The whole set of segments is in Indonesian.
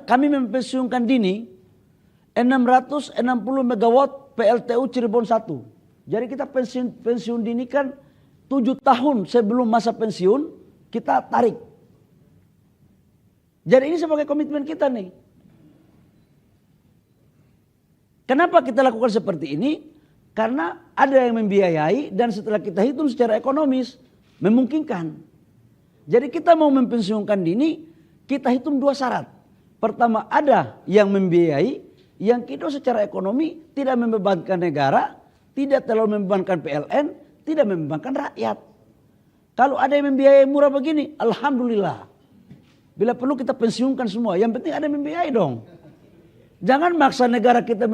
kami mempensiunkan dini 660 megawatt PLTU Cirebon 1. Jadi kita pensiun dini kan 7 tahun sebelum masa pensiun kita tarik. Jadi ini sebagai komitmen kita nih. Kenapa kita lakukan seperti ini? Karena ada yang membiayai dan setelah kita hitung secara ekonomis memungkinkan. Jadi kita mau mempensiunkan dini, kita hitung 2 syarat. Pertama, ada yang membiayai, yang kedua secara ekonomi tidak membebankan negara, tidak terlalu membebankan PLN, tidak membebankan rakyat. Kalau ada yang membiayai murah begini, alhamdulillah. Bila perlu kita pensiunkan semua, yang penting ada yang membiayai dong. Jangan maksa negara kita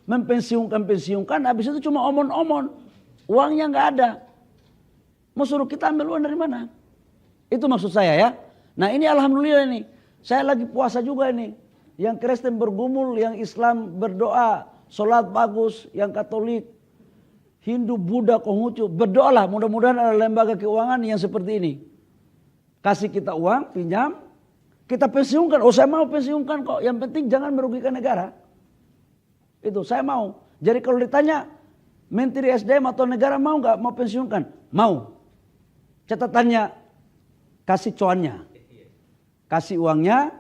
mempensiunkan, habis itu cuma omon-omon. Uangnya nggak ada. Mau suruh kita ambil uang dari mana? Itu maksud saya ya. Nah ini alhamdulillah nih. Saya lagi puasa juga ini. Yang Kristen bergumul, yang Islam berdoa, sholat bagus, yang Katolik, Hindu, Buddha, Konghucu. Berdoalah mudah-mudahan ada lembaga keuangan yang seperti ini. Kasih kita uang, pinjam, kita pensiunkan. Oh saya mau pensiunkan kok. Yang penting jangan merugikan negara. Itu saya mau. Jadi kalau ditanya Menteri SDM atau negara mau nggak mau pensiunkan? Mau. Catatannya kasih cuannya, kasih uangnya,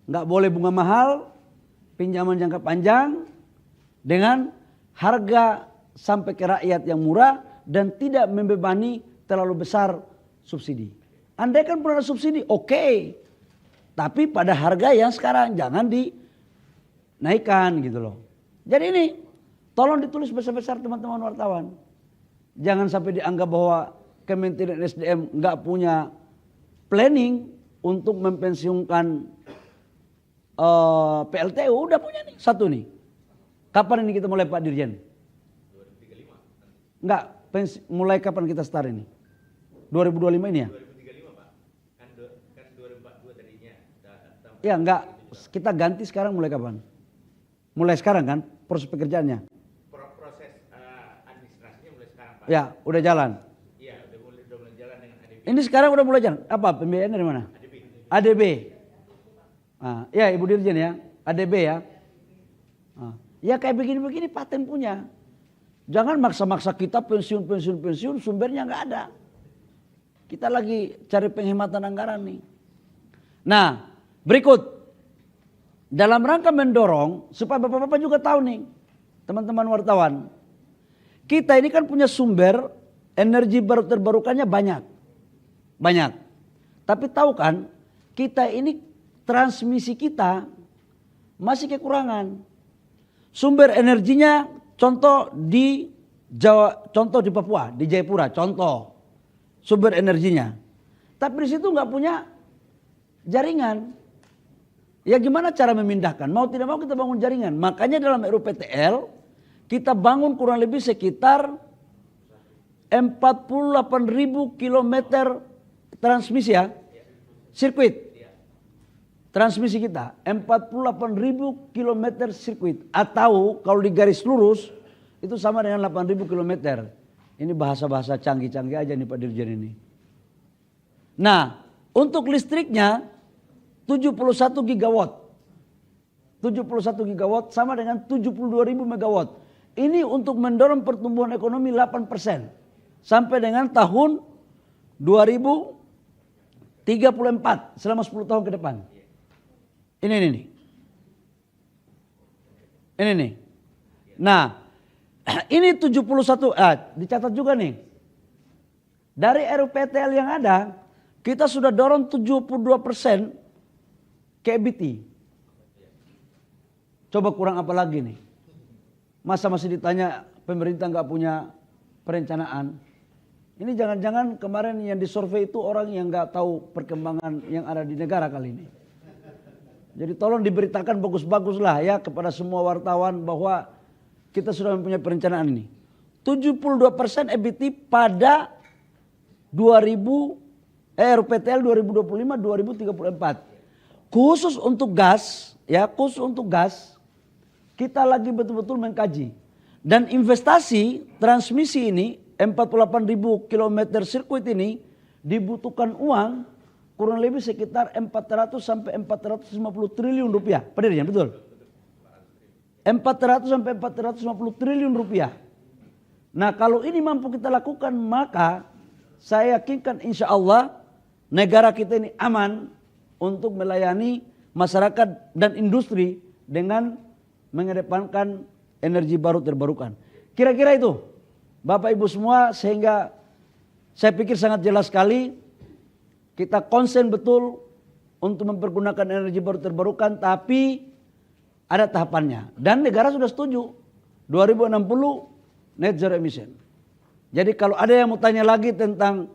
nggak boleh bunga mahal, pinjaman jangka panjang dengan harga sampai ke rakyat yang murah dan tidak membebani terlalu besar subsidi. Andai kan pun ada subsidi, oke. Tapi pada harga yang sekarang jangan dinaikkan gitu loh. Jadi ini tolong ditulis besar-besar teman-teman wartawan. Jangan sampai dianggap bahwa Kementerian SDM nggak punya planning untuk mempensiunkan PLTU. Udah punya nih satu nih. Kapan ini kita mulai Pak Dirjen? 2035. Enggak, mulai kapan kita start ini? 2025 ini ya? 2035 Pak. Kan 2042 tadinya. Ya enggak, kita ganti sekarang mulai kapan? Mulai sekarang kan proses pekerjaannya? Proses administrasinya mulai sekarang Pak. Ya, udah jalan. Iya, udah mulai jalan dengan ADB. Ini sekarang udah mulai jalan. Apa pembiayaan dari mana? ADB. Ah, ya Ibu Dirjen ya, ADB ya. Ah, ya kayak begini-begini paten punya. Jangan maksa-maksa kita pensiun, sumbernya nggak ada. Kita lagi cari penghematan anggaran nih. Nah, berikut. Dalam rangka mendorong, supaya bapak-bapak juga tahu nih, teman-teman wartawan. Kita ini kan punya sumber energi baru terbarukannya banyak. Banyak. Tapi tahu kan, kita ini transmisi kita masih kekurangan. Sumber energinya contoh di Jawa, contoh di Papua, di Jayapura, contoh sumber energinya. Tapi di situ nggak punya jaringan. Ya gimana cara memindahkan? Mau tidak mau kita bangun jaringan. Makanya dalam RUPTL kita bangun kurang lebih sekitar 48.000 kilometer transmisi ya. Sirkuit. Transmisi kita 48.000 kilometer sirkuit. Atau kalau di garis lurus itu sama dengan 8.000 kilometer. Ini bahasa-bahasa canggih-canggih aja nih Pak Dirjen ini. Nah untuk listriknya 71 gigawatt. 71 gigawatt sama dengan 72.000 megawatt. Ini untuk mendorong pertumbuhan ekonomi 8% sampai dengan tahun 2034 selama 10 tahun ke depan. Ini nih. Ini nih. Nah, ini 71 dicatat juga nih. Dari RUPTL yang ada, kita sudah dorong 72% ke EBT. Coba kurang apa lagi nih? Masa masih ditanya pemerintah nggak punya perencanaan? Ini jangan-jangan kemarin yang disurvei itu orang yang nggak tahu perkembangan yang ada di negara kali ini. Jadi tolong diberitakan bagus-bagus lah ya kepada semua wartawan bahwa kita sudah mempunyai perencanaan ini. 72% EBT pada RUPTL 2025-2034. Khusus untuk gas, ya khusus untuk gas, kita lagi betul-betul mengkaji. Dan investasi transmisi ini, 48.000 kilometer sirkuit ini, dibutuhkan uang kurang lebih sekitar 400 sampai 450 triliun rupiah. Pak Dirjen, betul? 400 sampai 450 triliun rupiah. Nah kalau ini mampu kita lakukan, maka saya yakinkan insya Allah negara kita ini aman untuk melayani masyarakat dan industri dengan mengedepankan energi baru terbarukan. Kira-kira itu Bapak Ibu semua, sehingga saya pikir sangat jelas sekali kita konsen betul untuk mempergunakan energi baru terbarukan, tapi ada tahapannya. Dan negara sudah setuju 2060 net zero emission. Jadi kalau ada yang mau tanya lagi tentang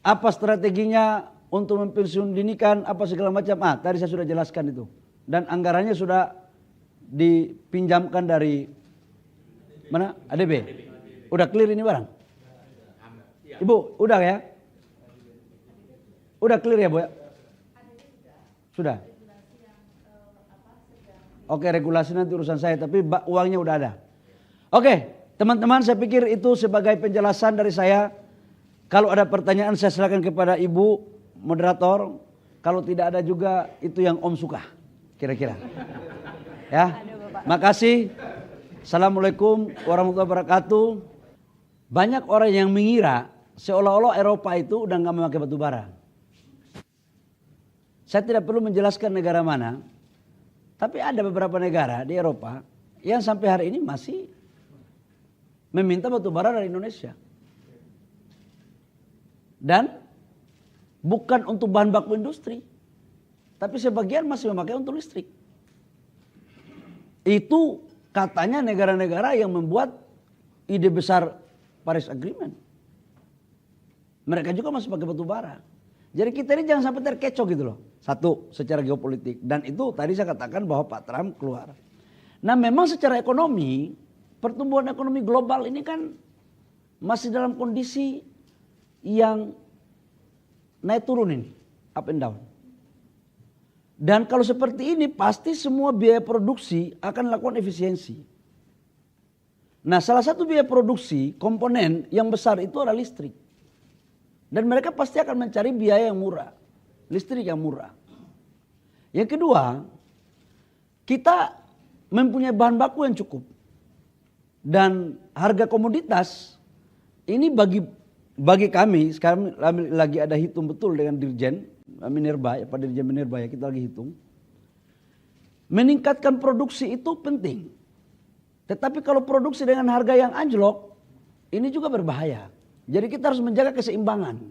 apa strateginya untuk mempensiun dinikan, apa segala macam, tadi saya sudah jelaskan itu. Dan anggarannya sudah dipinjamkan dari mana? ADB. Udah clear ini barang? Ibu, udah ya? Udah clear ya Bu ya? Sudah? Oke, regulasi nanti urusan saya, tapi uangnya udah ada. Oke, teman-teman, saya pikir itu sebagai penjelasan dari saya. Kalau ada pertanyaan saya silakan kepada Ibu moderator. Kalau tidak ada juga itu yang Om suka, kira-kira. Ya, makasih. Assalamualaikum warahmatullahi wabarakatuh. Banyak orang yang mengira seolah-olah Eropa itu udah nggak memakai batu bara. Saya tidak perlu menjelaskan negara mana, tapi ada beberapa negara di Eropa yang sampai hari ini masih meminta batu bara dari Indonesia. Dan bukan untuk bahan baku industri, tapi sebagian masih memakai untuk listrik. Itu katanya negara-negara yang membuat ide besar Paris Agreement. Mereka juga masih pakai batu bara. Jadi kita ini jangan sampai terkecoh gitu loh. Satu, secara geopolitik. Dan itu tadi saya katakan bahwa Pak Trump keluar. Nah memang secara ekonomi, pertumbuhan ekonomi global ini kan masih dalam kondisi yang naik turun ini. Up and down. Dan kalau seperti ini pasti semua biaya produksi akan lakukan efisiensi. Nah salah satu biaya produksi, komponen yang besar itu adalah listrik. Dan mereka pasti akan mencari biaya yang murah. Listrik yang murah. Yang kedua, kita mempunyai bahan baku yang cukup. Dan harga komoditas ini bagi kami, sekarang lagi ada hitung betul dengan Dirjen Minerba, Pak Dirjen Minerba ya, kita lagi hitung. Meningkatkan produksi itu penting. Tetapi kalau produksi dengan harga yang anjlok, ini juga berbahaya. Jadi kita harus menjaga keseimbangan.